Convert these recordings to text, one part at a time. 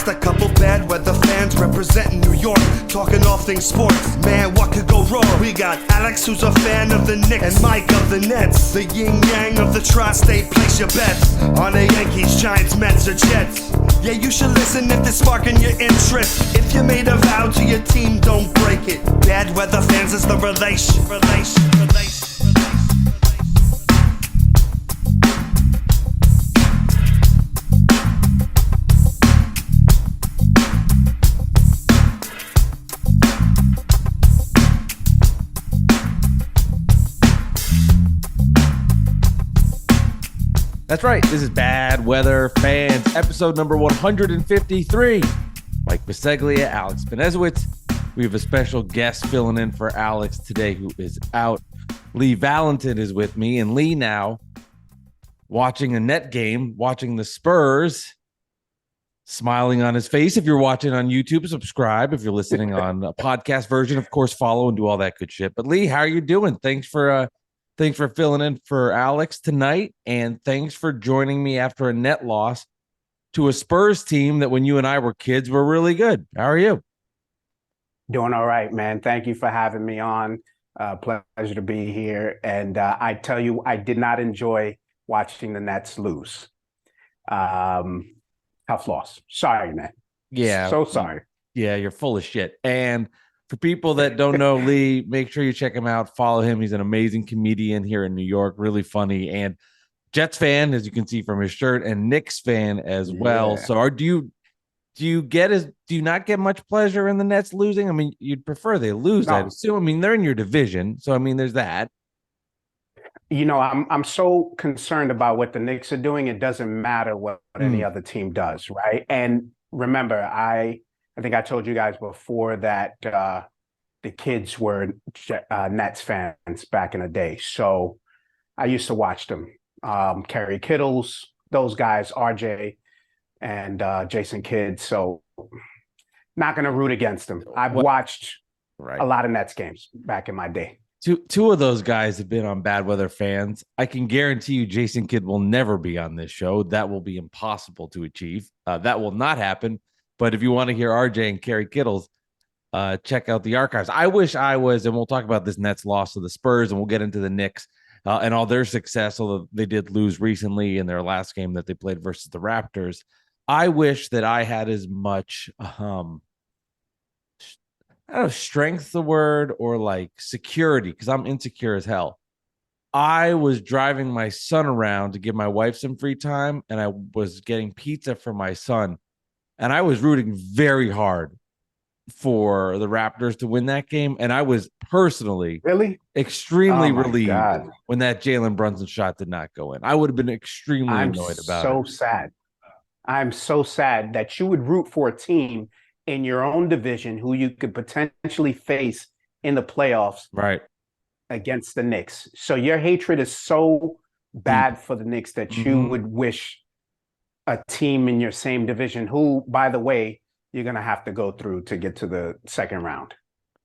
Just a couple bad weather fans representing New York, talking all things sports. Man, what could go wrong? We got Alex, who's a fan of the Knicks, and Mike of the Nets. The yin-yang of the tri-state, place your bets on the Yankees, Giants, Mets, or Jets. Yeah, you should listen if they're sparking your interest. If you made a vow to your team, don't break it. Bad weather fans is the relation. That's right. This is Bad Weather Fans, episode number 153. Mike Biseglia, Alex Benezowitz. We have a special guest filling in for Alex today who is out. Lee Valentin is with me, and Lee now watching a net game, watching the Spurs, smiling on his face. If you're watching on YouTube, subscribe. If you're listening on a podcast version, of course, follow and do all that good shit. But Lee, how are you doing? Thanks for filling in for Alex tonight, and thanks for joining me after a net loss to a Spurs team that when you and I were kids were really good. How are you? Doing all right, man. Thank you for having me on. Pleasure to be here. And I tell you, I did not enjoy watching the Nets lose. Tough loss. Sorry, man. Yeah. So sorry. Yeah, you're full of shit. And for people that don't know Lee, make sure you check him out. Follow him. He's an amazing comedian here in New York. Really funny. And Jets fan, as you can see from his shirt, and Knicks fan as well. Yeah. So do you not get much pleasure in the Nets losing? I mean, you'd prefer they lose, No. I assume. I mean, they're in your division. So I mean, there's that. You know, I'm so concerned about what the Knicks are doing. It doesn't matter what any other team does, right? And remember, I think I told you guys before that the kids were Nets fans back in the day. So I used to watch them. Kerry Kittles, those guys, RJ and Jason Kidd. So not going to root against them. I've watched a lot of Nets games back in my day. Two of those guys have been on Bad Weather Fans. I can guarantee you Jason Kidd will never be on this show. That will be impossible to achieve. That will not happen. But if you want to hear RJ and Kerry Kittles, check out the archives. I wish I was, and we'll talk about this Nets loss to the Spurs, and we'll get into the Knicks and all their success, although they did lose recently in their last game that they played versus the Raptors. I wish that I had as much, I don't know, strength the word, or like security, because I'm insecure as hell. I was driving my son around to give my wife some free time, and I was getting pizza for my son, and I was rooting very hard for the Raptors to win that game, and I was personally extremely relieved when that Jalen Brunson shot did not go in. I would have been extremely annoyed about it. I'm so sad that you would root for a team in your own division who you could potentially face in the playoffs, right, against the Knicks. So your hatred is so bad for the Knicks that you would wish a team in your same division, who, by the way, you're going to have to go through to get to the second round.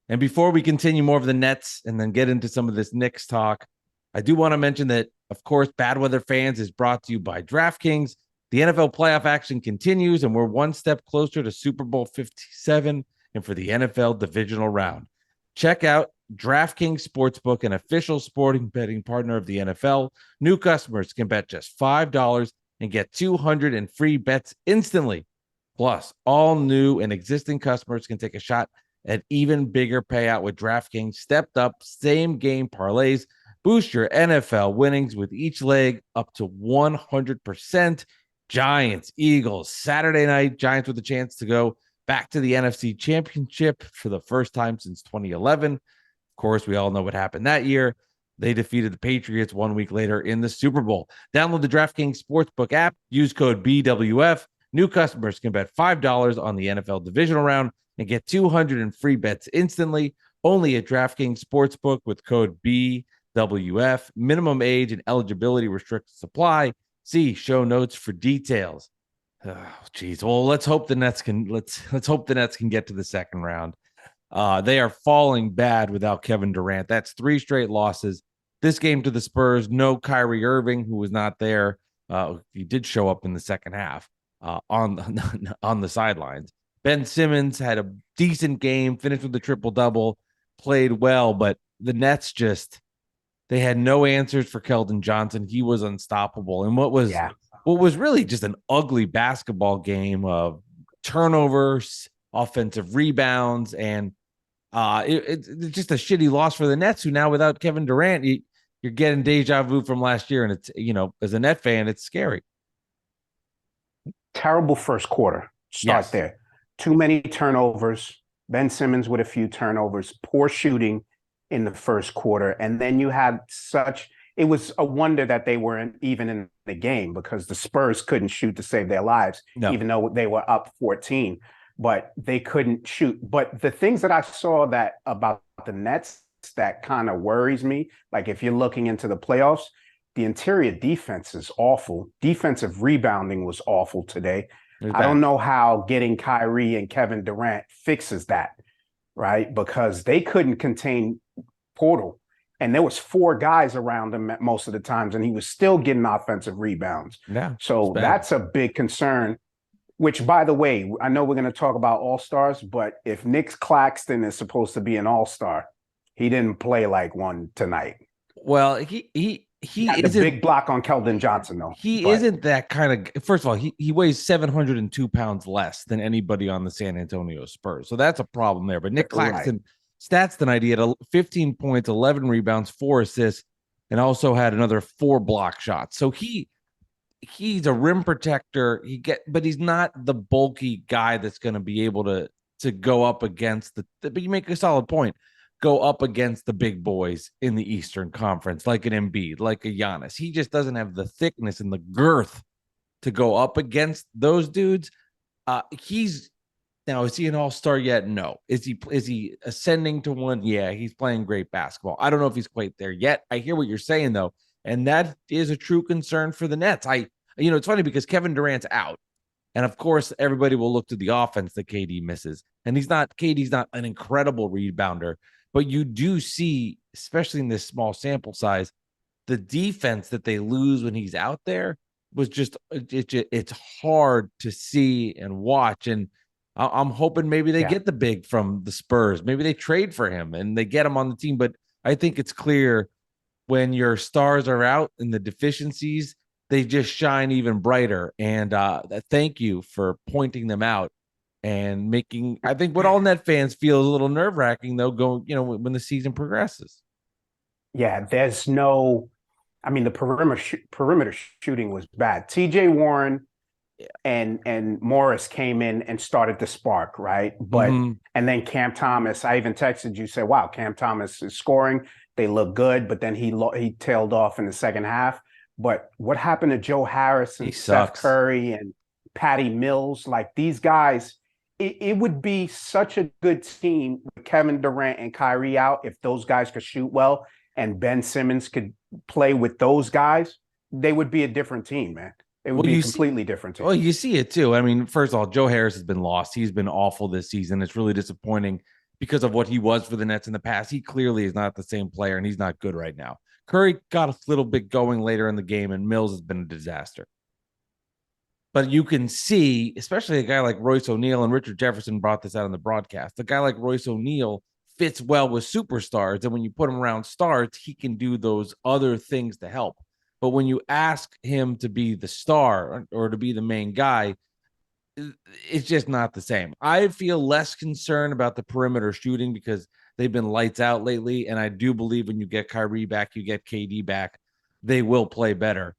And before we continue more of the Nets and then get into some of this Knicks talk, I do want to mention that, of course, Bad Weather Fans is brought to you by DraftKings. The NFL playoff action continues, and we're one step closer to Super Bowl 57 and for the NFL divisional round. Check out DraftKings Sportsbook, an official sporting betting partner of the NFL. New customers can bet just $5 and get 200 in free bets instantly. Plus, all new and existing customers can take a shot at even bigger payout with DraftKings stepped up same game parlays. Boost your NFL winnings with each leg up to 100%. Giants, Eagles, Saturday night. Giants with a chance to go back to the NFC Championship for the first time since 2011. Of course, we all know what happened that year. They defeated the Patriots 1 week later in the Super Bowl. Download the DraftKings Sportsbook app. Use code BWF. New customers can bet $5 on the NFL divisional round and get 200 in free bets instantly. Only at DraftKings Sportsbook with code BWF. Minimum age and eligibility restrictions apply. See show notes for details. Oh, geez. Well, let's hope the Nets can get to the second round. They are falling bad without Kevin Durant. That's 3 straight losses. This game to the Spurs, no Kyrie Irving, who was not there. He did show up in the second half. on the sidelines. Ben Simmons had a decent game, finished with a triple-double, played well, but the Nets they had no answers for Keldon Johnson. He was unstoppable. And what was really just an ugly basketball game of turnovers, offensive rebounds, and it's just a shitty loss for the Nets, who now without Kevin Durant, you're getting deja vu from last year. And it's, as a Net fan, it's scary. Terrible first quarter. Start there. Too many turnovers. Ben Simmons with a few turnovers, poor shooting in the first quarter. And then you had it was a wonder that they weren't even in the game, because the Spurs couldn't shoot to save their lives, even though they were up 14, but they couldn't shoot. But the things that I saw about the Nets that kind of worries me, like if you're looking into the playoffs, the interior defense is awful. Defensive rebounding was awful today. I don't know how getting Kyrie and Kevin Durant fixes that, right? Because they couldn't contain Portal. And there was 4 guys around him at most of the times, and he was still getting offensive rebounds. Yeah, so that's a big concern, which, by the way, I know we're going to talk about all-stars, but if Nick Claxton is supposed to be an all-star, he didn't play like one tonight. Well, he had a big block on Keldon Johnson, though. He isn't that kind of. First of all, he weighs 702 pounds less than anybody on the San Antonio Spurs, so that's a problem there. But Nick Claxton stats tonight, he had 15 points, 11 rebounds, 4 assists, and also had another 4 block shots. So he's a rim protector. But he's not the bulky guy that's going to be able to go up against but you make a solid point. Go up against the big boys in the Eastern Conference, like an Embiid, like a Giannis. He just doesn't have the thickness and the girth to go up against those dudes. Now, is he an all-star yet? No. Is he ascending to one? Yeah, he's playing great basketball. I don't know if he's quite there yet. I hear what you're saying, though, and that is a true concern for the Nets. It's funny because Kevin Durant's out, and of course, everybody will look to the offense that KD misses, and KD's not an incredible rebounder. But you do see, especially in this small sample size, the defense that they lose when he's out there was it's hard to see and watch. And I'm hoping maybe they get the big from the Spurs. Maybe they trade for him and they get him on the team. But I think it's clear when your stars are out and the deficiencies, they just shine even brighter. And thank you for pointing them out. And I think what all Net fans feel is a little nerve-wracking, though, when the season progresses. Yeah, the perimeter shooting was bad. TJ Warren and Morris came in and started the spark, right? But and then Cam Thomas, I even texted you, said, wow, Cam Thomas is scoring. They look good, but then he tailed off in the second half. But what happened to Joe Harris and Steph Curry and Patty Mills? Like, these guys, it would be such a good team with Kevin Durant and Kyrie out if those guys could shoot well and Ben Simmons could play with those guys. They would be a different team, man. It would be a completely different team. Well, you see it too. I mean, first of all, Joe Harris has been lost. He's been awful this season. It's really disappointing because of what he was for the Nets in the past. He clearly is not the same player, and he's not good right now. Curry got a little bit going later in the game, and Mills has been a disaster. But you can see, especially a guy like Royce O'Neal, and Richard Jefferson brought this out in the broadcast, a guy like Royce O'Neal fits well with superstars. And when you put him around stars, he can do those other things to help. But when you ask him to be the star or to be the main guy, it's just not the same. I feel less concerned about the perimeter shooting because they've been lights out lately. And I do believe when you get Kyrie back, you get KD back, they will play better.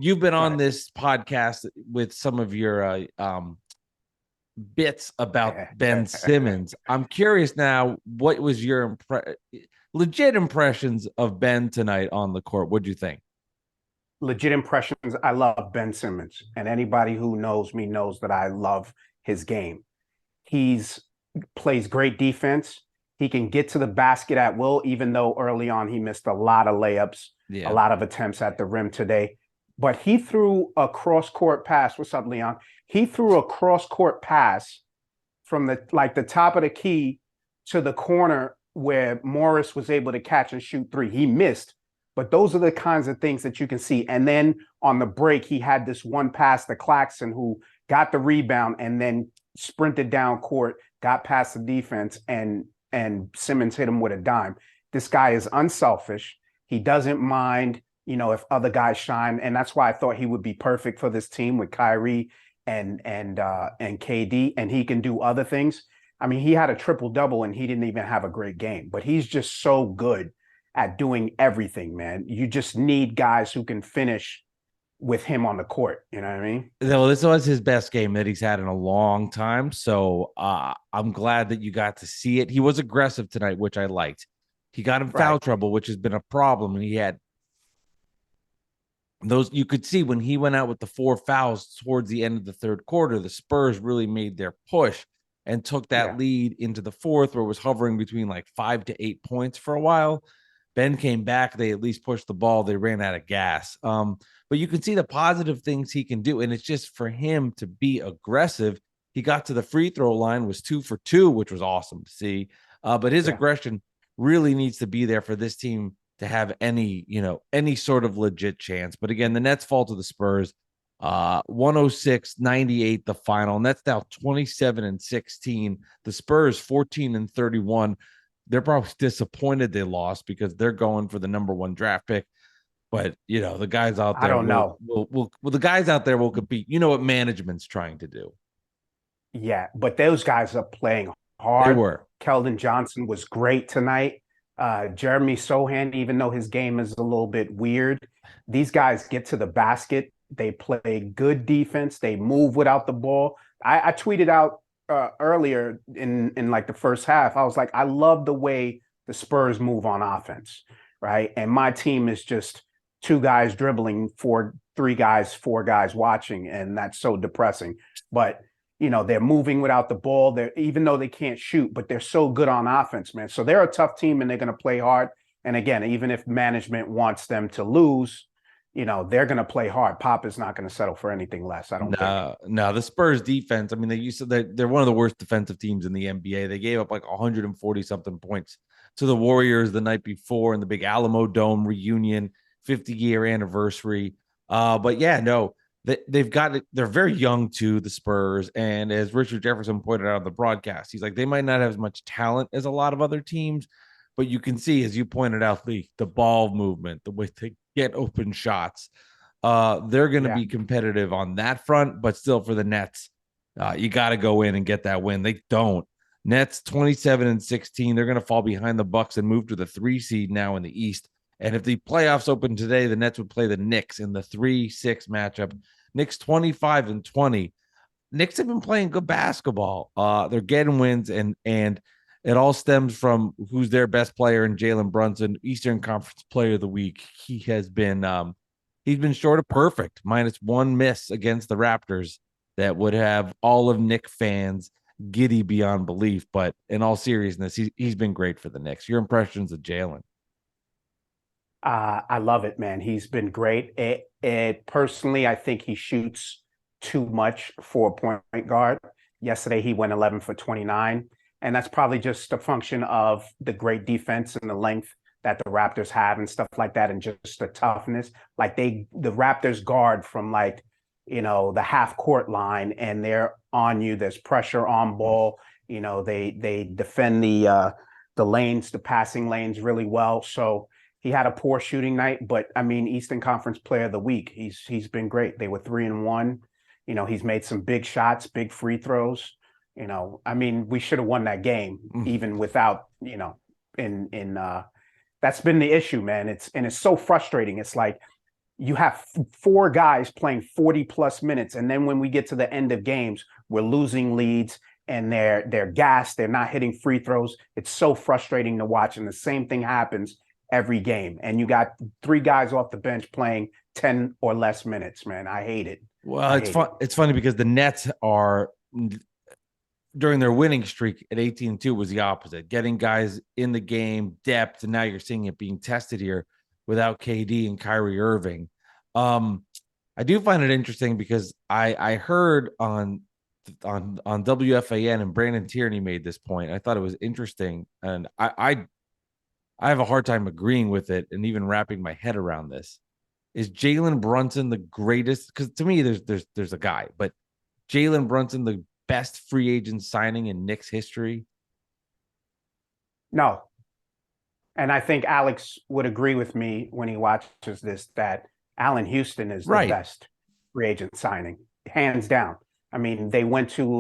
You've been on this podcast with some of your bits about Ben Simmons. I'm curious now, what was your legit impressions of Ben tonight on the court? What'd you think? Legit impressions. I love Ben Simmons, and anybody who knows me knows that I love his game. He's plays great defense. He can get to the basket at will, even though early on he missed a lot of layups, a lot of attempts at the rim today. But he threw a cross-court pass. What's up, Leon? He threw a cross-court pass from the top of the key to the corner where Morris was able to catch and shoot 3. He missed, but those are the kinds of things that you can see. And then on the break, he had this one pass to Claxton, who got the rebound, and then sprinted down court, got past the defense, and Simmons hit him with a dime. This guy is unselfish. He doesn't mind, if other guys shine, and that's why I thought he would be perfect for this team with Kyrie and KD, and he can do other things. I mean, he had a triple-double, and he didn't even have a great game, but he's just so good at doing everything, man. You just need guys who can finish with him on the court. You know what I mean? No, this was his best game that he's had in a long time. So I'm glad that you got to see it. He was aggressive tonight, which I liked. He got in foul trouble, which has been a problem. And he had those, you could see when he went out with the 4 fouls towards the end of the third quarter, the Spurs really made their push and took that lead into the fourth, where it was hovering between like 5 to 8 points for a while. Ben came back. They at least pushed the ball. They ran out of gas. But you can see the positive things he can do. And it's just for him to be aggressive. He got to the free throw line, was 2 for 2, which was awesome to see. But his aggression really needs to be there for this team to have any sort of legit chance. But again, the Nets fall to the Spurs, 106-98, the final. And that's now 27-16. The Spurs 14-31. They're probably disappointed they lost because they're going for the number 1 draft pick. But, the guys out there, I don't know. The guys out there will compete. You know what management's trying to do. Yeah, but those guys are playing hard. They were. Keldon Johnson was great tonight. Jeremy Sohan, even though his game is a little bit weird, these guys get to the basket. They play good defense. They move without the ball. I tweeted out earlier in like the first half, I was like, I love the way the Spurs move on offense, right? And my team is just 2 guys dribbling, 4 guys watching, and that's so depressing. But they're moving without the ball. Even though they can't shoot, but they're so good on offense, man. So they're a tough team, and they're going to play hard. And again, even if management wants them to lose, they're going to play hard. Pop is not going to settle for anything less. I don't think. No, the Spurs defense, I mean, they're one of the worst defensive teams in the NBA. They gave up like 140 something points to the Warriors the night before in the big Alamo Dome reunion, 50-year anniversary. But yeah, no, they've got it. They're very young too, the Spurs. And as Richard Jefferson pointed out on the broadcast, he's like, they might not have as much talent as a lot of other teams, but you can see, as you pointed out, Lee, the ball movement, the way they get open shots. They're going to be competitive on that front, but still for the Nets, you got to go in and get that win. They don't. Nets 27-16. They're going to fall behind the Bucks and move to the 3 seed now in the East. And if the playoffs open today, the Nets would play the Knicks in the 3-6 matchup. Knicks 25-20. Knicks have been playing good basketball. They're getting wins, and it all stems from who's their best player in Jalen Brunson, Eastern Conference Player of the Week. He has been he's been short of perfect, minus 1 miss against the Raptors that would have all of Knick fans giddy beyond belief. But in all seriousness, he's been great for the Knicks. Your impressions of Jalen? I love it, man. He's been great. Personally, I think he shoots too much for a point guard. Yesterday, he went 11 for 29. And that's probably just a function of the great defense and the length that the Raptors have and stuff like that, and just the toughness. Like the Raptors guard from the half court line, and they're on you. There's pressure on ball. They defend the lanes, the passing lanes really well. So he had a poor shooting night, but I mean, Eastern Conference Player of the Week. He's been great. They were 3-1. He's made some big shots, big free throws. I mean, we should have won that game even without, that's been the issue, man. It's so frustrating. It's like you have 4 guys playing 40 plus minutes. And then when we get to the end of games, we're losing leads and they're gassed. They're not hitting free throws. It's so frustrating to watch. And the same thing happens every game. And you got 3 guys off the bench playing 10 or less minutes, man. I hate it. Well, it's funny because the Nets are, during their winning streak at 18-2 was the opposite, getting guys in the game, depth, and now you're seeing it being tested here without KD and Kyrie Irving. I do find it interesting because I heard on WFAN, and Brandon Tierney made this point. I thought it was interesting, and I have a hard time agreeing with it and even wrapping my head around this. Is Jalen Brunson the greatest? Because to me, there's a guy, but Jalen Brunson the best free agent signing in Knicks history? No. And I think Alex would agree with me when he watches this that Allen Houston is the Right. best free agent signing, hands down. I mean, they went to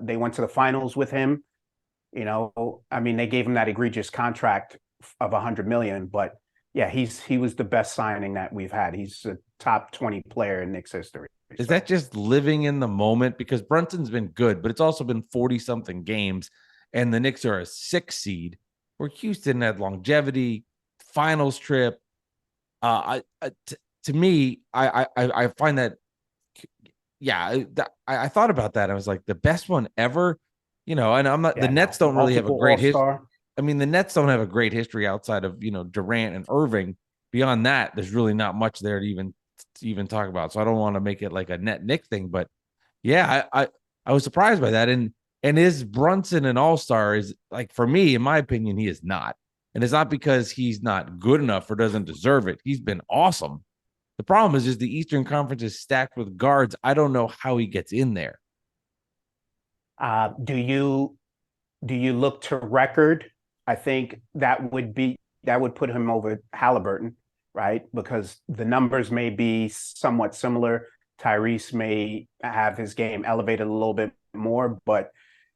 the finals with him. I mean, they gave him that egregious contract of $100 million, but yeah, he was the best signing that we've had. He's a top 20 player in Knicks history. Is that just living in the moment? Because Brunson's been good, but it's also been 40 something games, and the Knicks are a 6 seed where Houston had longevity, finals trip. To me, I find that, yeah, I thought about that. I was like, the best one ever, and I'm not, the Nets don't really have a great history. I mean, the Nets don't have a great history outside of, Durant and Irving. Beyond that, there's really not much there to even talk about. So I don't want to make it like a net Nick thing, but yeah, I was surprised by that. And is Brunson an all-star? Is, like, for me, in my opinion, he is not. And it's not because he's not good enough or doesn't deserve it. He's been awesome. The problem is the Eastern Conference is stacked with guards. I don't know how he gets in there. Do you look to record? I think that would put him over Halliburton, right? Because the numbers may be somewhat similar. Tyrese may have his game elevated a little bit more, but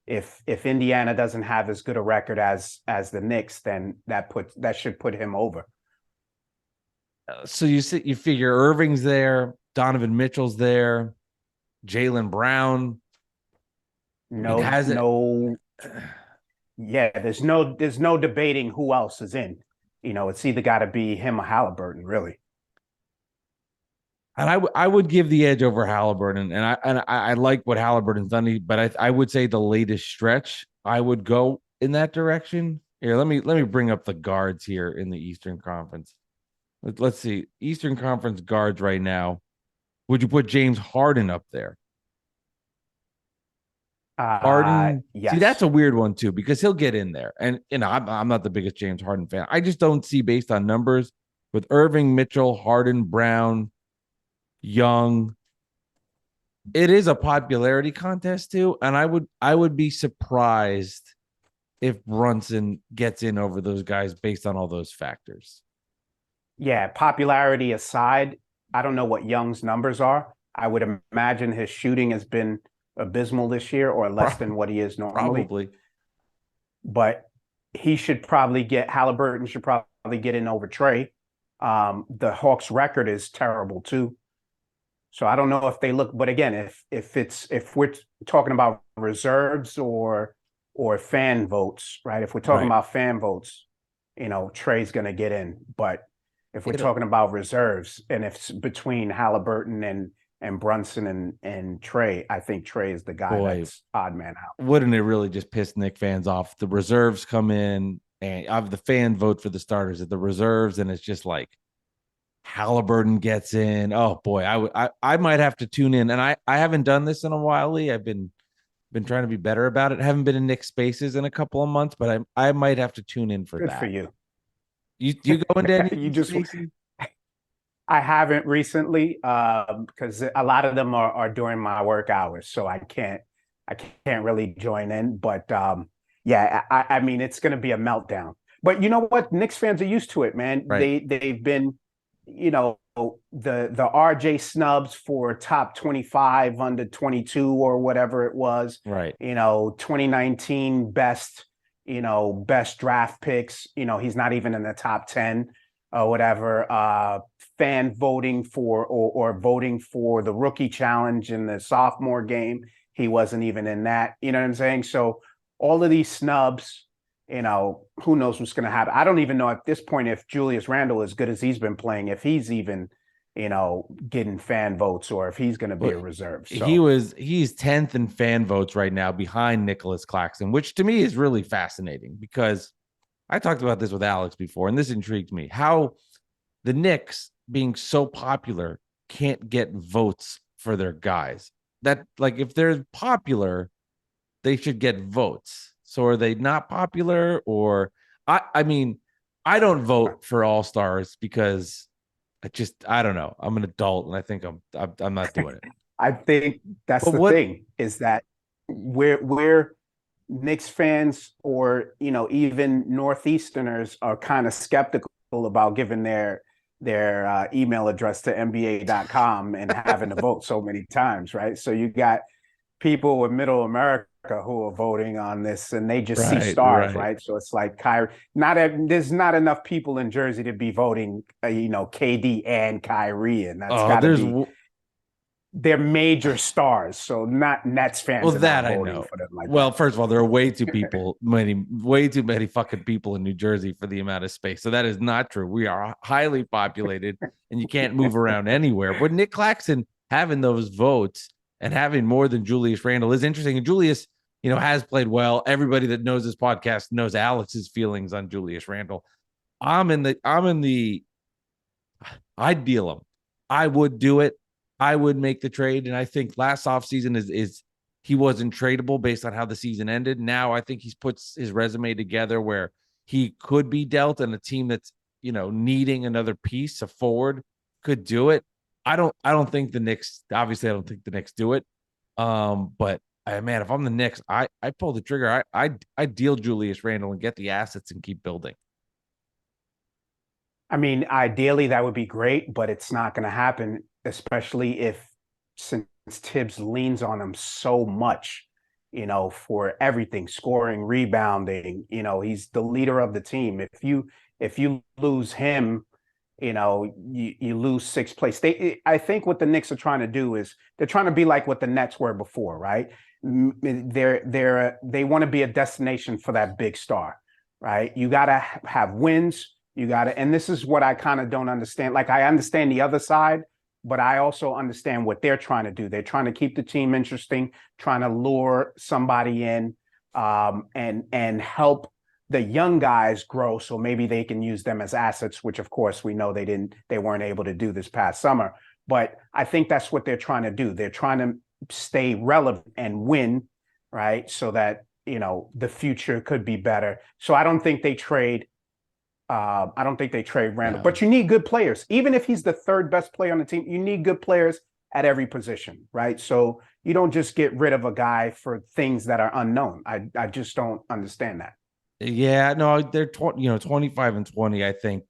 if Indiana doesn't have as good a record as the Knicks, then that should put him over. So you figure Irving's there, Donovan Mitchell's there, Jalen Brown. Yeah, there's no debating who else is in. It's either got to be him or Halliburton, really. And I would give the edge over Halliburton, and I like what Halliburton's done, but I would say the latest stretch I would go in that direction. Here, let me bring up the guards here in the Eastern Conference. Let's see, Eastern Conference guards right now. Would you put James Harden up there? Harden, yes. See, that's a weird one too, because he'll get in there, and I'm not the biggest James Harden fan. I just don't see, based on numbers, with Irving, Mitchell, Harden, Brown, Young, it is a popularity contest too, and I would be surprised if Brunson gets in over those guys based on all those factors. Yeah, popularity aside, I don't know what Young's numbers are. I would imagine his shooting has been abysmal this year, or less than what he is normally. Probably. But Halliburton should probably get in over Trey. The Hawks' record is terrible too. So I don't know if they look, but again, if we're talking about reserves or fan votes, right? If we're talking about fan votes, Trey's going to get in. But if we're talking about reserves, and if it's between Halliburton and Brunson and Trey, I think Trey is the guy that's odd man out. Wouldn't it really just piss Knick fans off? The reserves come in, and the fan vote for the starters at the reserves, and it's just like Halliburton gets in. Oh boy, I might have to tune in, and I haven't done this in a while, Lee. I've been trying to be better about it. I haven't been in Knick spaces in a couple of months, but I might have to tune in for Good that. for you. You go into any? You just. I haven't recently, because a lot of them are during my work hours, so I can't really join in. But yeah, I mean, it's going to be a meltdown. But you know what? Knicks fans are used to it, man. Right. They've been, the RJ snubs for top 25, under 22, or whatever it was. Right. 2019 best draft picks. He's not even in the top 10 or whatever. Fan voting for or voting for the rookie challenge in the sophomore game. He wasn't even in that. You know what I'm saying? So all of these snubs, who knows what's going to happen? I don't even know at this point if Julius Randle, as good as he's been playing, if he's even, getting fan votes, or if he's going to be a reserve. So. He's 10th in fan votes right now, behind Nicholas Claxton, which to me is really fascinating, because I talked about this with Alex before, and this intrigued me. How the Knicks, being so popular, can't get votes for their guys. That, like, if they're popular, they should get votes. So are they not popular? Or I mean, I don't vote for all-stars because I don't know. I'm an adult, and I think I'm not doing it. I think that's But the what thing is that we're Knicks fans or even Northeasterners are kind of skeptical about giving their email address to NBA.com and having to vote so many times, right? So you got people in Middle America who are voting on this, and they just see stars, right? So it's like Kyrie. There's not enough people in Jersey to be voting, KD and Kyrie, and that's got to be they're major stars. So not Nets fans are not voting for them like that. First of all, there are way too many fucking people in New Jersey for the amount of space. So that is not true. We are highly populated and you can't move around anywhere. But Nick Claxton having those votes and having more than Julius Randle is interesting. And Julius, has played well. Everybody that knows this podcast knows Alex's feelings on Julius Randle. I'd deal him. I would do it. I would make the trade. And I think last offseason is he wasn't tradable based on how the season ended. Now I think he's put his resume together where he could be dealt, and a team that's, needing another piece, a forward, could do it. I don't think the Knicks, obviously I don't think the Knicks do it. But man, if I'm the Knicks, I pull the trigger. I deal Julius Randle and get the assets and keep building. I mean, ideally that would be great, but it's not going to happen, especially since Tibbs leans on him so much, for everything, scoring, rebounding. He's the leader of the team. If you lose him, you lose sixth place. I think what the Knicks are trying to do is they're trying to be like what the Nets were before, right? They want to be a destination for that big star, right? You got to have wins. And this is what I kind of don't understand. Like, I understand the other side, but I also understand what they're trying to do. They're trying to keep the team interesting, trying to lure somebody in, and help the young guys grow, so maybe they can use them as assets, which of course we know they weren't able to do this past summer. But I think that's what they're trying to do. They're trying to stay relevant and win, right? So that, the future could be better. So I don't think they trade Randle, No. but you need good players. Even if he's the third best player on the team, you need good players at every position, right? So you don't just get rid of a guy for things that are unknown. I just don't understand that. Yeah, no, they're 25 and 20. I think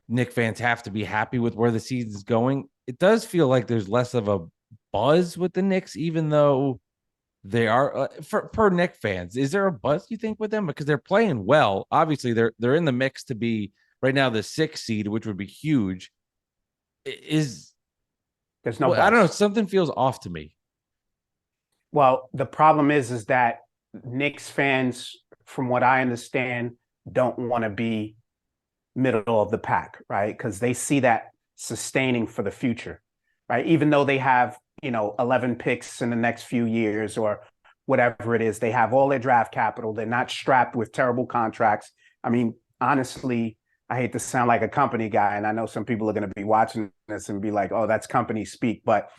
Knick fans have to be happy with where the season's going. It does feel like there's less of a buzz with the Knicks, even though they are for Knick fans. Is there a buzz, you think, with them? Because they're playing well. Obviously, they're in the mix to be right now the 6th seed, which would be huge. There's no buzz. I don't know. Something feels off to me. Well, the problem is that Knicks fans, from what I understand, don't want to be middle of the pack, right? Because they see that sustaining for the future, right? Even though they have 11 picks in the next few years or whatever it is. They have all their draft capital. They're not strapped with terrible contracts. I mean, honestly, I hate to sound like a company guy, and I know some people are going to be watching this and be like, oh, that's company speak, but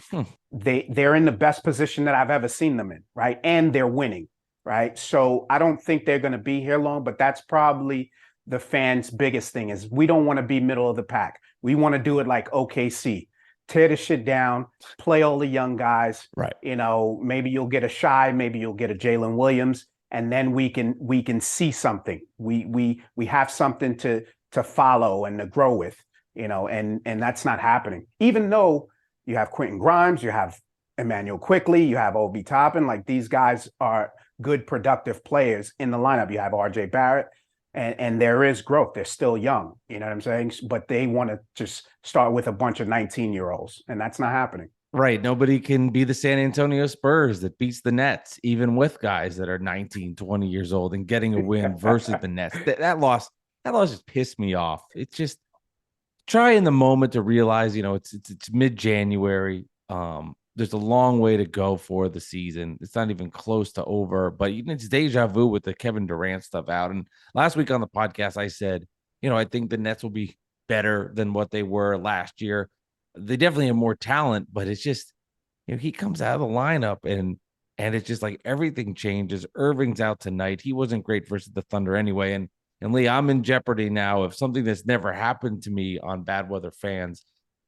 they're in the best position that I've ever seen them in, right? And they're winning, right? So I don't think they're going to be here long, but that's probably the fans' biggest thing is we don't want to be middle of the pack. We want to do it like OKC. Tear the shit down, play all the young guys. Right. Maybe you'll get a Shy, maybe you'll get a Jalen Williams, and then we can see something. We have something to follow and to grow with, and that's not happening. Even though you have Quentin Grimes, you have Emmanuel Quickly, you have Obi Toppin, like these guys are good, productive players in the lineup. You have RJ Barrett. And there is growth. They're still young, you know what I'm saying? But they want to just start with a bunch of 19-year-olds, and that's not happening. Right. Nobody can be the San Antonio Spurs that beats the Nets, even with guys that are 19, 20 years old and getting a win versus the Nets. That loss just pissed me off. It's just try in the moment to realize, it's mid-January. There's a long way to go for the season. It's not even close to over, but it's deja vu with the Kevin Durant stuff out. And last week on the podcast, I said, I think the Nets will be better than what they were last year. They definitely have more talent, but it's just, he comes out of the lineup and it's just like everything changes. Irving's out tonight. He wasn't great versus the Thunder anyway. And Lee, I'm in jeopardy now of something that's never happened to me on Bad Weather Fans.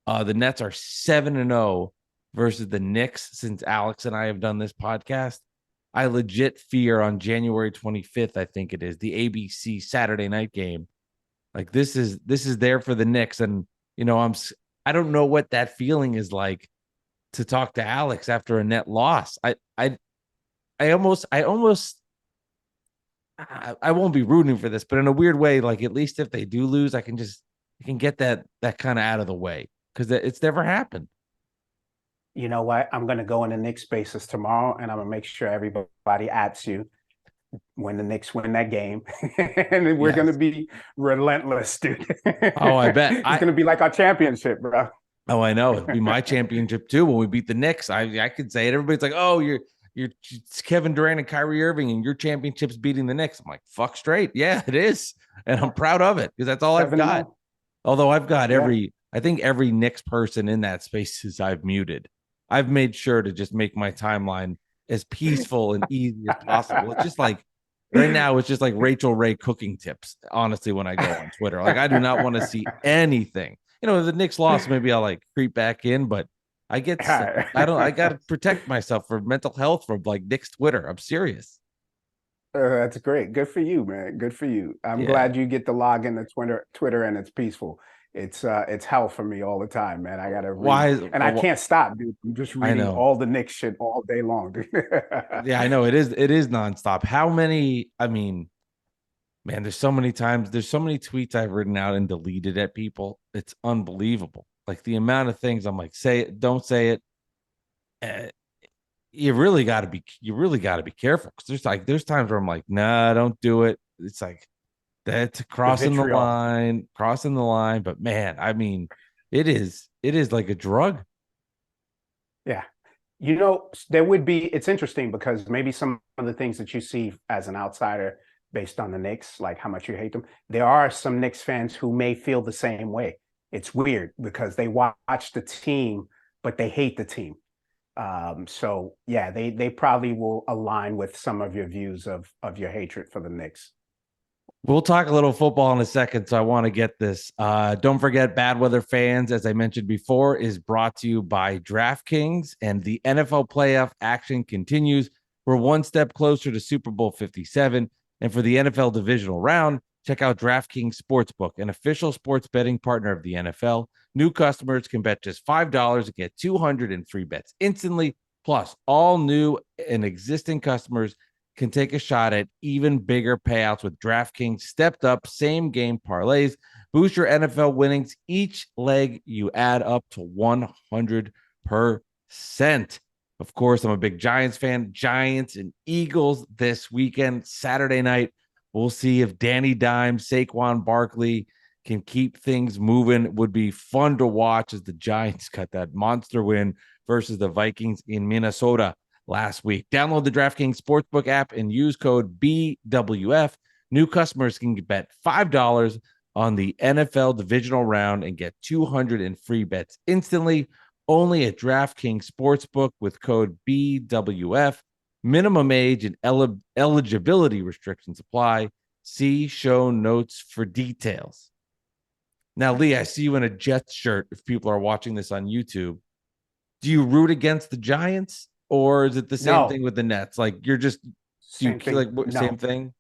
The Nets are 7-0 versus the Knicks since Alex and I have done this podcast. I legit fear on January 25th, I think it is, the ABC Saturday night game. Like this is there for the Knicks. And, I don't know what that feeling is like to talk to Alex after a net loss. I almost I won't be rooting for this, but in a weird way, like at least if they do lose, I can get that kind of out of the way because it's never happened. You know what? I'm going to go in the Knicks Spaces tomorrow, and I'm going to make sure everybody adds you when the Knicks win that game. And we're going to be relentless, dude. Oh, I bet. It's going to be like our championship, bro. Oh, I know. It'll be my championship too when we beat the Knicks. I could say it. Everybody's like, oh, you're Kevin Durant and Kyrie Irving, and your championship's beating the Knicks. I'm like, fuck straight. Yeah, it is. And I'm proud of it because that's all I've got. Although I've got I think every Knicks person in that space I've muted. I've made sure to just make my timeline as peaceful and easy as possible. It's just like right now, it's just like Rachel Ray cooking tips, honestly, when I go on Twitter. Like I do not want to see anything. The Knicks lost, maybe I'll like creep back in, but I gotta protect myself for mental health from like Knicks Twitter. I'm serious. That's great. Good for you, man. Good for you. I'm glad you get to log into Twitter and it's peaceful. It's hell for me all the time, man. I gotta read, I can't stop, dude. I'm just reading all the Knicks shit all day long, dude. Yeah, I know it is nonstop. How many? I mean, man, there's so many tweets I've written out and deleted at people. It's unbelievable. Like the amount of things I'm like, say it, don't say it. You really got to be careful because there's times where I'm like, nah, don't do it. It's like that's crossing the line. But man, I mean, it is like a drug. Yeah. It's interesting because maybe some of the things that you see as an outsider based on the Knicks, like how much you hate them, there are some Knicks fans who may feel the same way. It's weird because they watch the team, but they hate the team. So yeah, they probably will align with some of your views of your hatred for the Knicks. We'll talk a little football in a second, so I want to get this. Don't forget, Bad Weather Fans, as I mentioned before, is brought to you by DraftKings, and the NFL playoff action continues. We're one step closer to Super Bowl 57, and for the NFL divisional round, check out DraftKings Sportsbook, an official sports betting partner of the NFL. New customers can bet just $5 and get 200 in free bets instantly. Plus, all new and existing customers can take a shot at even bigger payouts with DraftKings stepped up same game parlays. Boost your NFL winnings each leg you add up to 100%. Of course, I'm a big Giants fan. Giants and Eagles this weekend, Saturday night. We'll see if Danny Dimes, Saquon Barkley can keep things moving. It would be fun to watch as the Giants got that monster win versus the Vikings in Minnesota last week. Download the DraftKings Sportsbook app and use code BWF. New customers can bet $5 on the NFL divisional round and get 200 in free bets instantly. Only at DraftKings Sportsbook with code BWF. Minimum age and eligibility restrictions apply. See show notes for details. Now, Lee, I see you in a Jets shirt. If people are watching this on YouTube, do you root against the Giants, or is it the same thing with the Nets? Like you're just same thing.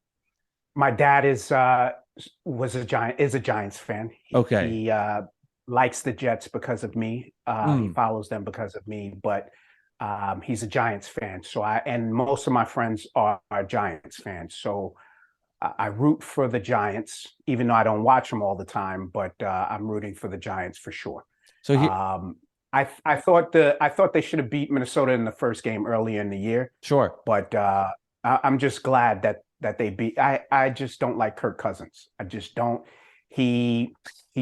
My dad is a Giants fan. He likes the Jets because of me. He follows them because of me, but he's a Giants fan. So and most of my friends are Giants fans. So I root for the Giants, even though I don't watch them all the time, but I'm rooting for the Giants for sure. So I thought they should have beat Minnesota in the first game earlier in the year. Sure. But I'm just glad that they beat. I just don't like Kirk Cousins. I just don't. He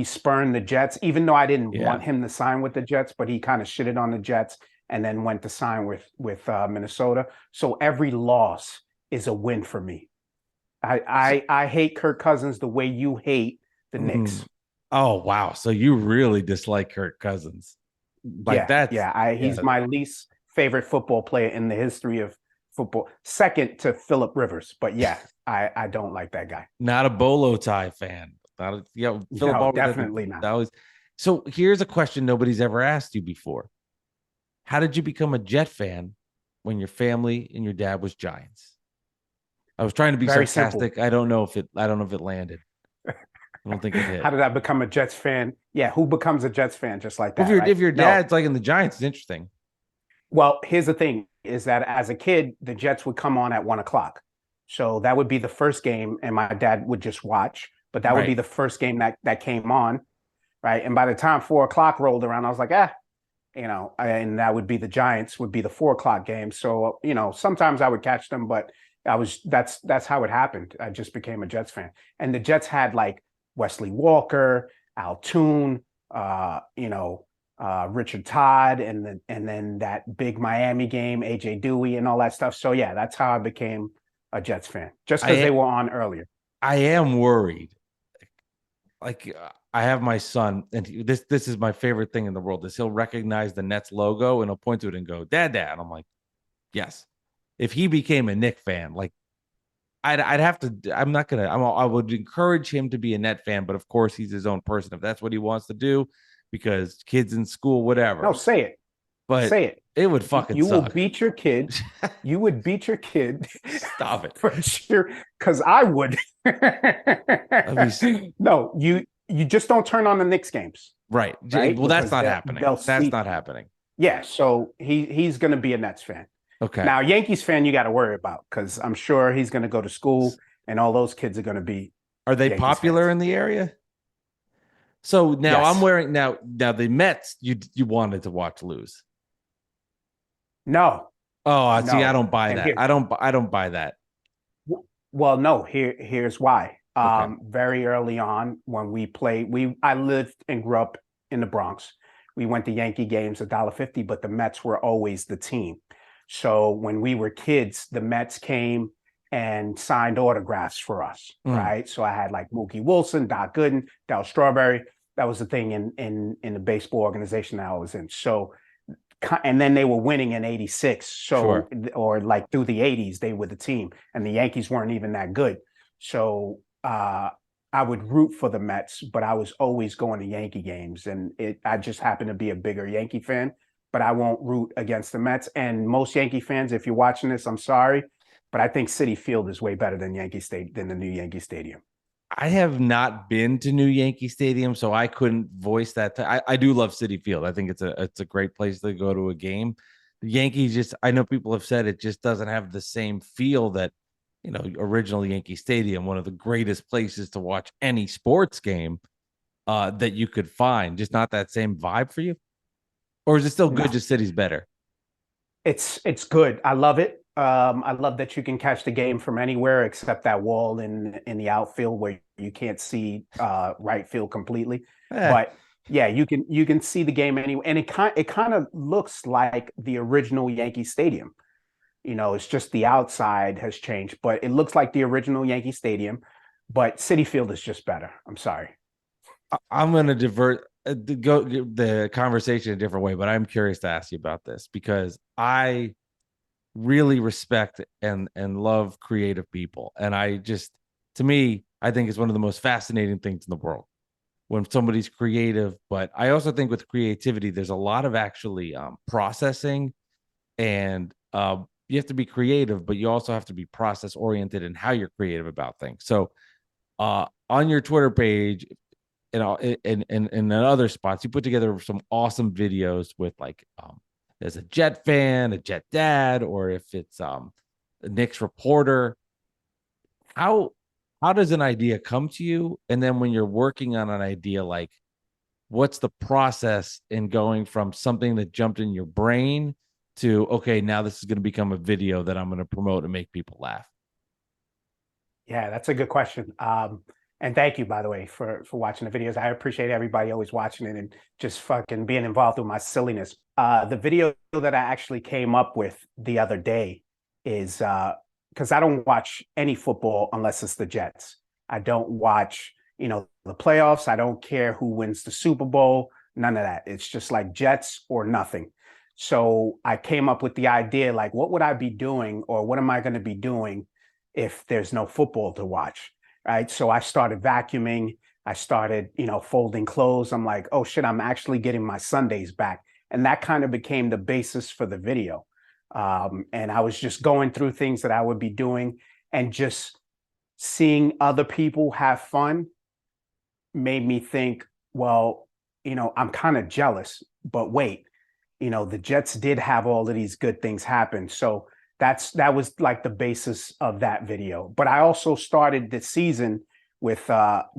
spurned the Jets, even though I didn't want him to sign with the Jets, but he kind of shitted on the Jets and then went to sign with Minnesota. So every loss is a win for me. I hate Kirk Cousins the way you hate the Knicks. Oh, wow. So you really dislike Kirk Cousins. He's my least favorite football player in the history of football. Second to Phillip Rivers. But yeah, I don't like that guy. Not a bolo tie fan. Definitely not. So here's a question nobody's ever asked you before. How did you become a Jet fan when your family and your dad was Giants? I was trying to be Very simple. sarcastic. I don't know if it landed. I don't think it hit. How did I become a Jets fan? Yeah, who becomes a Jets fan just like Well, that, right? if your No. dad's like in the Giants, it's interesting. Well, here's the thing: is that as a kid, the Jets would come on at 1 o'clock, so that would be the first game, and my dad would just watch. But that would be Right. the first game that came on, right? And by the time 4 o'clock rolled around, I was like, and that would be the Giants would be the 4 o'clock game. So sometimes I would catch them, but that's how it happened. I just became a Jets fan, and the Jets had like Wesley Walker, Al Toon, Richard Todd, and then that big Miami game, AJ Dewey, and all that stuff. So yeah, that's how I became a Jets fan, just because they were on earlier. I am worried. Like I have my son, and this is my favorite thing in the world. Is he'll recognize the Nets logo and he'll point to it and go, "Dad, Dad." And I'm like, "Yes." If he became a Knicks fan, like I'd have to. I'm not gonna. I would encourage him to be a Net fan, but of course he's his own person if that's what he wants to do, because kids in school, whatever. No, say it. But say it. It would fucking you suck. will beat your kid. You would beat your kid. Stop it. For sure. Because I would. No, you just don't turn on the Knicks games. Right. Right? Well, that's not Because happening. That's not happening. Yeah. So he's going to be a Nets fan. Okay. Now, Yankees fan, you got to worry about, because I'm sure he's going to go to school and all those kids are going to be. Are they Yankees popular fans. in the area? So now Yes. I'm wearing now the Mets. You wanted to watch lose. No. Oh, see, No. I don't buy And that. here- I don't buy that. Well, no. Here's why. Okay. Very early on when we played, I lived and grew up in the Bronx. We went to Yankee games $1.50, but the Mets were always the team. So when we were kids, the Mets came and signed autographs for us, right? So I had like Mookie Wilson, Doc Gooden, Darryl Strawberry. That was the thing in the baseball organization that I was in. So, and then they were winning in '86. So, Sure. or like through the '80s, they were the team, and the Yankees weren't even that good. So I would root for the Mets, but I was always going to Yankee games, and I just happened to be a bigger Yankee fan. But I won't root against the Mets. And most Yankee fans, if you're watching this, I'm sorry, but I think Citi Field is way better than the new Yankee Stadium. I have not been to new Yankee Stadium, so I couldn't voice that. I do love Citi Field. I think it's a great place to go to a game. The Yankees I know people have said it just doesn't have the same feel that, original Yankee Stadium, one of the greatest places to watch any sports game that you could find. Just not that same vibe for you. Or is it still good? No. Just City's better. It's good. I love it. I love that you can catch the game from anywhere except that wall in the outfield where you can't see right field completely. But yeah, you can see the game anywhere, and it kind of looks like the original Yankee Stadium. It's just the outside has changed, but it looks like the original Yankee Stadium. But Citi Field is just better. I'm sorry. I'm going to divert the conversation a different way, but I'm curious to ask you about this because I really respect and love creative people. And to me, I think it's one of the most fascinating things in the world when somebody's creative. But I also think with creativity, there's a lot of actually processing, and you have to be creative, but you also have to be process oriented in how you're creative about things. So on your Twitter page, in other spots, you put together some awesome videos with like there's a Jet fan, a Jet dad, or if it's a Knicks reporter. How does an idea come to you? And then when you're working on an idea, like what's the process in going from something that jumped in your brain to, okay, now this is going to become a video that I'm going to promote and make people laugh? Yeah, that's a good question. And thank you, by the way, for watching the videos. I appreciate everybody always watching it and just fucking being involved with my silliness. The video that I actually came up with the other day is because I don't watch any football unless it's the Jets. I don't watch, the playoffs. I don't care who wins the Super Bowl. None of that. It's just like Jets or nothing. So I came up with the idea, like, what would I be doing, or what am I going to be doing if there's no football to watch? Right. So I started vacuuming. I started, folding clothes. I'm like, oh shit, I'm actually getting my Sundays back. And that kind of became the basis for the video. And I was just going through things that I would be doing, and just seeing other people have fun made me think, well, I'm kind of jealous, but wait, the Jets did have all of these good things happen. So that was like the basis of that video. But I also started the season with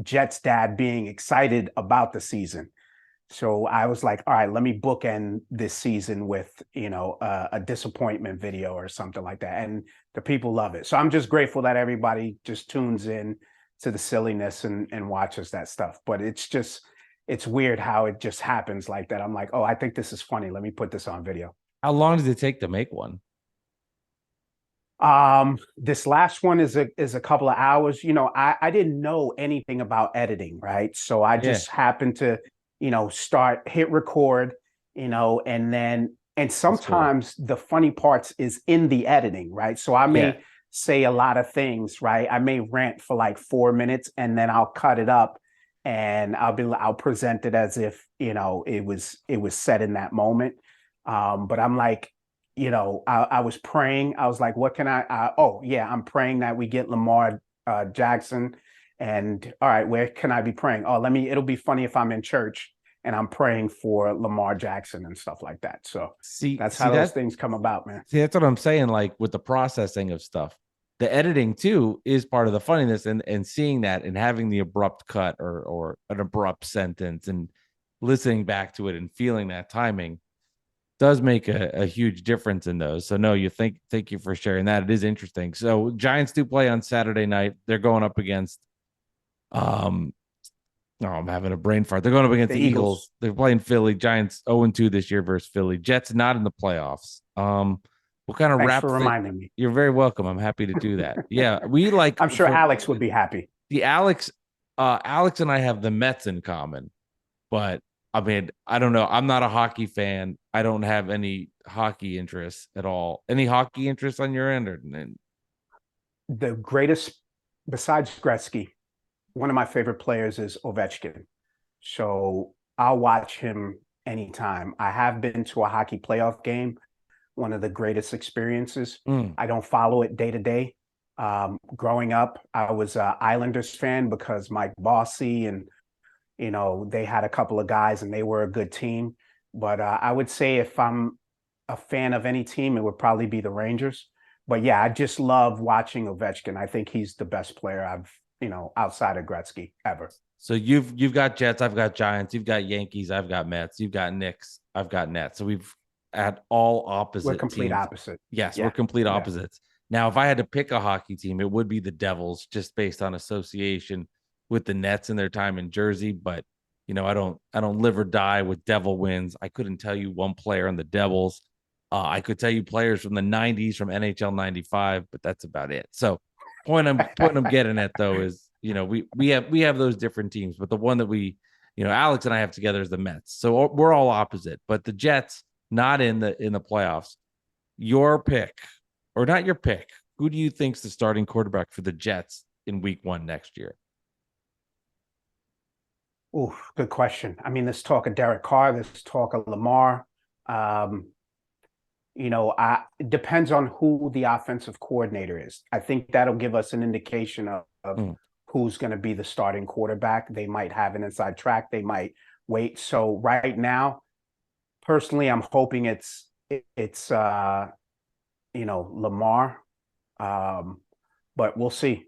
Jets dad being excited about the season. So I was like, all right, let me bookend this season with, a disappointment video or something like that. And the people love it. So I'm just grateful that everybody just tunes in to the silliness and watches that stuff. But it's weird how it just happens like that. I'm like, oh, I think this is funny. Let me put this on video. How long does it take to make one? This last one is a couple of hours. I didn't know anything about editing, right? So I just happened to, hit record, and sometimes the funny parts is in the editing, right? So I may say a lot of things, right? I may rant for like 4 minutes, and then I'll cut it up, and I'll present it as if, it was said in that moment. But I'm like, I was praying. I was like, what can I'm praying that we get Lamar Jackson. And all right, where can I be praying? Oh, it'll be funny if I'm in church and I'm praying for Lamar Jackson and stuff like that. So that's how those things come about, man. See, that's what I'm saying. Like with the processing of stuff, the editing too is part of the funniness, and seeing that and having the abrupt cut or an abrupt sentence and listening back to it and feeling that timing does make a huge difference in those. So no, thank you for sharing that. It is interesting. So Giants do play on Saturday night. They're going up against I'm having a brain fart. They're going up against the Eagles. They're playing Philly. Giants 0-2 this year versus Philly. Jets not in the playoffs. What kind of Thanks for reminding me. You're very welcome. I'm happy to do that. Yeah, I'm sure Alex would be happy. The Alex and I have the Mets in common, but I mean, I don't know. I'm not a hockey fan. I don't have any hockey interests at all. Any hockey interests on your end? The greatest, besides Gretzky, one of my favorite players is Ovechkin. So I'll watch him anytime. I have been to a hockey playoff game, one of the greatest experiences. I don't follow it day to day. Growing up, I was an Islanders fan because Mike Bossy and they had a couple of guys and they were a good team. But I would say if I'm a fan of any team, it would probably be the Rangers. But yeah, I just love watching Ovechkin. I think he's the best player I've, outside of Gretzky ever. So you've got Jets, I've got Giants, you've got Yankees, I've got Mets, you've got Knicks, I've got Nets. So we've at all opposite. We're complete teams. Opposite. Yes, we're complete opposites. Now, if I had to pick a hockey team, it would be the Devils, just based on association with the Nets and their time in Jersey. But I don't live or die with Devil wins. I couldn't tell you one player on the Devils. I could tell you players from the 90s, from NHL 95, but that's about it. So point I'm getting at though is, we have those different teams, but the one that we, Alex and I have together is the Mets. So we're all opposite, but the Jets not in the playoffs. Your pick, or not your pick, who do you think's the starting quarterback for the Jets in week 1 next year? Oh, good question. I mean, let's talk of Derek Carr. Let's talk of Lamar. It depends on who the offensive coordinator is. I think that'll give us an indication of who's going to be the starting quarterback. They might have an inside track. They might wait. So right now, personally, I'm hoping it's Lamar. But we'll see.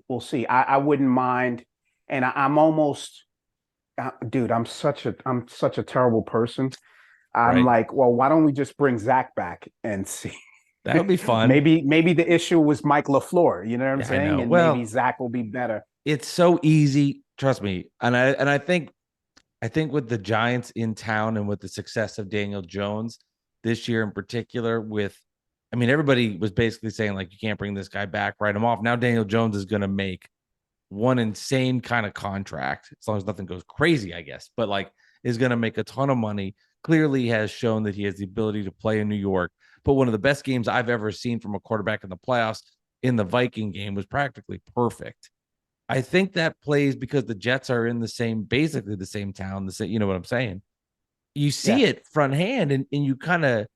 I wouldn't mind. And I'm almost, dude, I'm such a terrible person. I'm like, well, why don't we just bring Zach back and see? That would be fun. Maybe the issue was Mike LaFleur. You know what I'm saying? And maybe Zach will be better. It's so easy, trust me. And I think with the Giants in town and with the success of Daniel Jones this year in particular, everybody was basically saying like, you can't bring this guy back, write him off. Now Daniel Jones is going to make one insane kind of contract, as long as nothing goes crazy, I guess, but like is going to make a ton of money. Clearly has shown that he has the ability to play in New York. But one of the best games I've ever seen from a quarterback in the playoffs in the Viking game was practically perfect. I think that plays because the Jets are in basically the same town. You know what I'm saying? you see it front hand, and you kind of,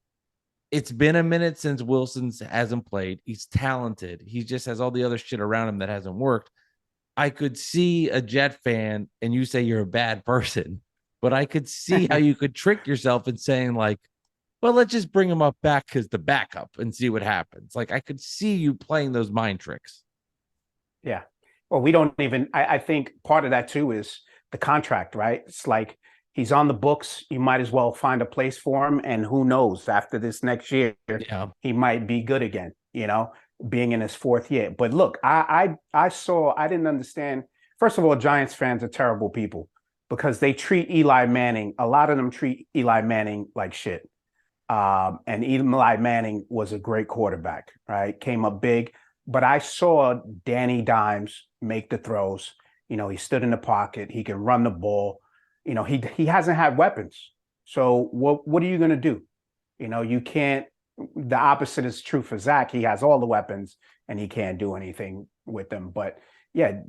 it's been a minute since Wilson hasn't played. He's talented. He just has all the other shit around him that hasn't worked. I could see a Jet fan, and you say you're a bad person, but I could see how you could trick yourself in saying like, well, let's just bring him up back as the backup and see what happens. Like I could see you playing those mind tricks. Yeah. Well, we don't even, I think part of that too is the contract, right? It's like he's on the books. You might as well find a place for him. And who knows, after this next year, he might be good again, being in his fourth year. But look, I didn't understand. First of all, Giants fans are terrible people because they treat Eli Manning, a lot of them treat Eli Manning like shit. And Eli Manning was a great quarterback, right? Came up big. But I saw Danny Dimes make the throws. He stood in the pocket. He can run the ball. He hasn't had weapons. So what are you going to do? You can't. The opposite is true for Zach. He has all the weapons and he can't do anything with them. But yeah,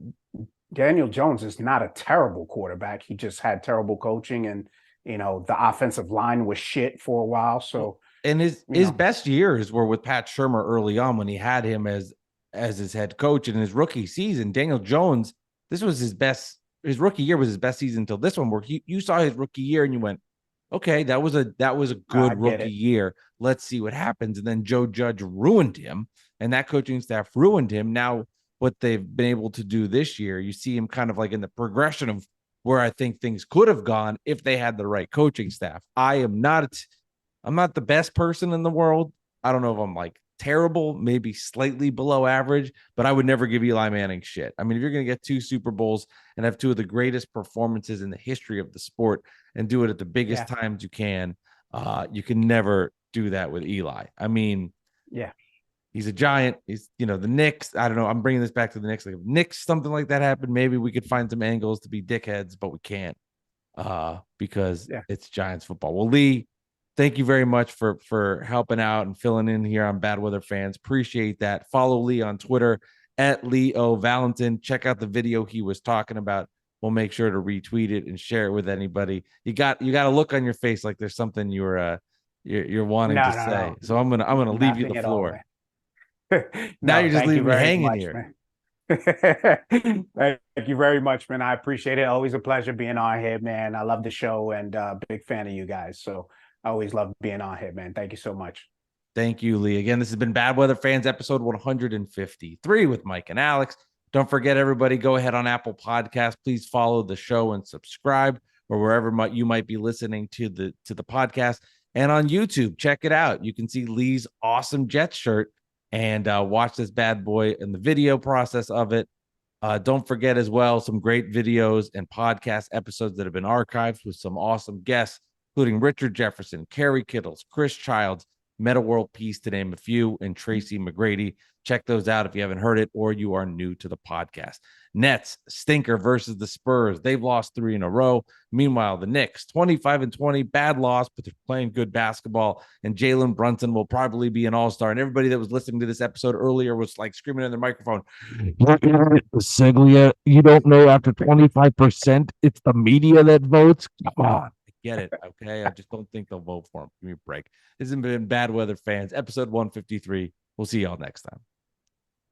Daniel Jones is not a terrible quarterback. He just had terrible coaching, and the offensive line was shit for a while. So and his best years were with Pat Shurmur early on when he had him as his head coach. In his rookie season, Daniel Jones, this was his rookie year was his best season until this one, where you saw his rookie year and you went, okay, that was a good rookie year. Let's see what happens. And then Joe Judge ruined him, and that coaching staff ruined him. Now, what they've been able to do this year, you see him kind of like in the progression of where I think things could have gone if they had the right coaching staff. I'm not the best person in the world. I don't know if I'm like terrible, maybe slightly below average, but I would never give Eli Manning shit. I mean, if you're going to get 2 Super Bowls and have 2 of the greatest performances in the history of the sport and do it at the biggest times you can never do that with Eli. I mean, he's a Giant. He's, the Knicks. I don't know. I'm bringing this back to the Knicks. Like if Knicks, something like that happened, maybe we could find some angles to be dickheads, but we can't because it's Giants football. Well, Lee, thank you very much for helping out and filling in here on Bad Weather Fans. Appreciate that. Follow Lee on Twitter at Lee Valentin. Check out the video he was talking about. We'll make sure to retweet it and share it with anybody. You got a look on your face like there's something you're wanting to say. No. So I'm gonna leave you the floor. Now you're just leaving me hanging here. Thank you very much, man. I appreciate it. Always a pleasure being on here, man. I love the show and big fan of you guys. So I always love being on here, man. Thank you so much. Thank you, Lee. Again, this has been Bad Weather Fans, episode 153 with Mike and Alex. Don't forget, everybody, go ahead on Apple Podcasts. Please follow the show and subscribe, or wherever you might be listening to the podcast. And on YouTube, check it out. You can see Lee's awesome Jets shirt and watch this bad boy and the video process of it. Don't forget as well, some great videos and podcast episodes that have been archived with some awesome guests, including Richard Jefferson, Kerry Kittles, Chris Childs, Meta World Peace, to name a few, and Tracy McGrady. Check those out if you haven't heard it or you are new to the podcast. Nets stinker versus the Spurs. They've lost 3 in a row. Meanwhile, the Knicks 25-20, bad loss, but they're playing good basketball. And Jalen Brunson will probably be an all-star. And everybody that was listening to this episode earlier was like screaming in their microphone, Seglia, you don't know after 25%, it's the media that votes. Come on. I get it. Okay. I just don't think they'll vote for him. Give me a break. This has been Bad Weather Fans, episode 153. We'll see y'all next time.